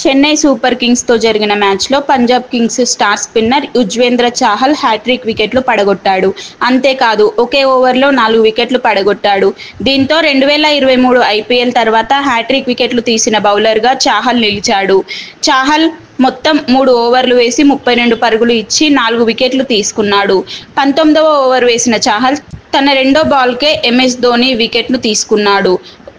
Chennai super కింగ్స్తో జరిగిన మ్యాచ్లో Punjab kings star spinner Yuzvendra Chahal hattrick వికెట్లు పడగొట్టాడు. అంతేకాదు ఒకే ఓవర్లో 4 వికెట్లు పడగొట్టాడు. దీంతో 2023 ఐపీఎల్ తర్వాత హ్యాట్రిక్ వికెట్లు తీసిన బౌలర్గా చాహల్ నిలిచాడు. చాహల్ మొత్తం 3 ఓవర్లు వేసి 32 పరుగులు ఇచ్చి 4 వికెట్లు తీసుకున్నాడు. 19వ ఓవర్ వేసిన చాహల్ తన రెండో బాల్కే ఎంఎస్ ధోని వికెట్ను తీసుకున్నాడు.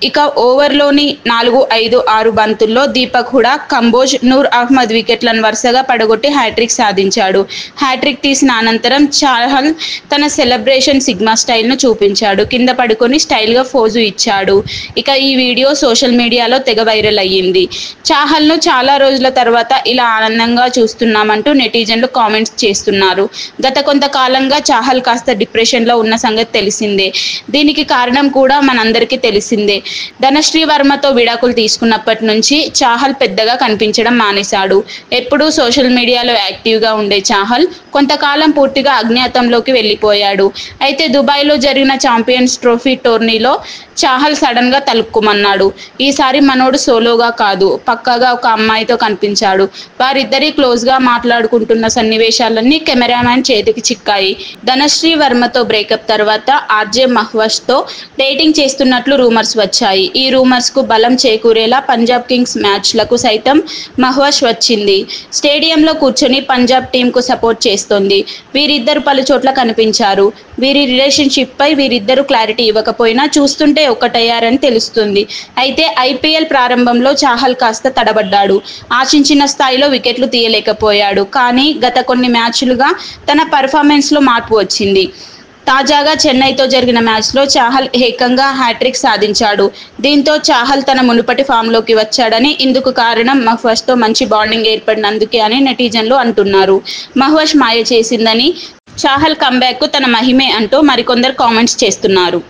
ఇక ఓవర్లోని 4, 5, 6 బంతుల్లో దీపక్ హుడా, కంబోజ్, నూర్ అహ్మద్ వికెట్లను వరుసగా పడగొట్టి హ్యాట్రిక్ సాధించాడు. హ్యాట్రిక్ తీసిన అనంతరం చాహల్ తన సెలబ్రేషన్ సిగ్మా స్టైల్ను చూపించాడు. కింద పడుకొని స్టైల్గా ఫోజు ఇచ్చాడు. ఇక ఈ వీడియో సోషల్ మీడియాలో తెగ వైరల్ అయ్యింది. చాహల్ను చాలా రోజుల తర్వాత ఇలా ఆనందంగా చూస్తున్నామంటూ నెటిజన్లు కామెంట్స్ చేస్తున్నారు. గత కొంతకాలంగా చాహల్ కాస్త డిప్రెషన్లో ఉన్న సంగతి తెలిసిందే. దీనికి కారణం కూడా మనందరికీ తెలిసిందే. ధనశ్రీ వర్మతో విడాకులు తీసుకున్నప్పటి నుంచి చాహల్ పెద్దగా కనిపించడం మానేశాడు. ఎప్పుడూ సోషల్ మీడియాలో యాక్టివ్గా ఉండే చాహల్ కొంతకాలం పూర్తిగా అజ్ఞాతంలోకి వెళ్ళిపోయాడు. అయితే దుబాయ్లో జరిగిన ఛాంపియన్స్ ట్రోఫీ టోర్నీలో చాహల్ సడన్గా తలుక్కుమన్నాడు. ఈసారి మనోడు సోలోగా కాదు, పక్కాగా ఒక అమ్మాయితో కనిపించాడు. వారిద్దరి క్లోజ్గా మాట్లాడుకుంటున్న సన్నివేశాలన్నీ కెమెరామ్యాన్ చేతికి చిక్కాయి. ధనశ్రీ వర్మతో బ్రేకప్ తర్వాత ఆర్జే మహ్వష్తో డేటింగ్ చేస్తున్నట్లు రూమర్స్ వచ్చాయి. ఈ రూమర్స్కు బలం చేకూరేలా పంజాబ్ కింగ్స్ మ్యాచ్లకు సైతం మహ్వష్ వచ్చింది. స్టేడియంలో కూర్చొని పంజాబ్ టీంకు సపోర్ట్ చేస్తోంది. వీరిద్దరు పలు చోట్ల కనిపించారు. వీరి రిలేషన్షిప్ పై వీరిద్దరూ క్లారిటీ ఇవ్వకపోయినా చూస్తుంటే ఒక్కటయ్యారని తెలుస్తుంది. అయితే ఐపీఎల్ ప్రారంభంలో చాహల్ కాస్త తడబడ్డాడు. ఆశించిన స్థాయిలో వికెట్లు తీయలేకపోయాడు. కానీ గత కొన్ని మ్యాచ్లుగా తన పర్ఫార్మెన్స్లో మార్పు వచ్చింది. తాజాగా చెన్నైతో జరిగిన మ్యాచ్లో చాహల్ ఏకంగా హ్యాట్రిక్ సాధించాడు. దీంతో చాహల్ తన మునుపటి ఫామ్లోకి వచ్చాడని, ఇందుకు కారణం మహ్వష్తో మంచి బాండింగ్ ఏర్పడినందుకే అని నెటిజన్లు అంటున్నారు. మహ్వష్ మాయ చేసిందని, చాహల్ కంబ్యాక్కు తన మహిమే అంటూ మరికొందరు కామెంట్స్ చేస్తున్నారు.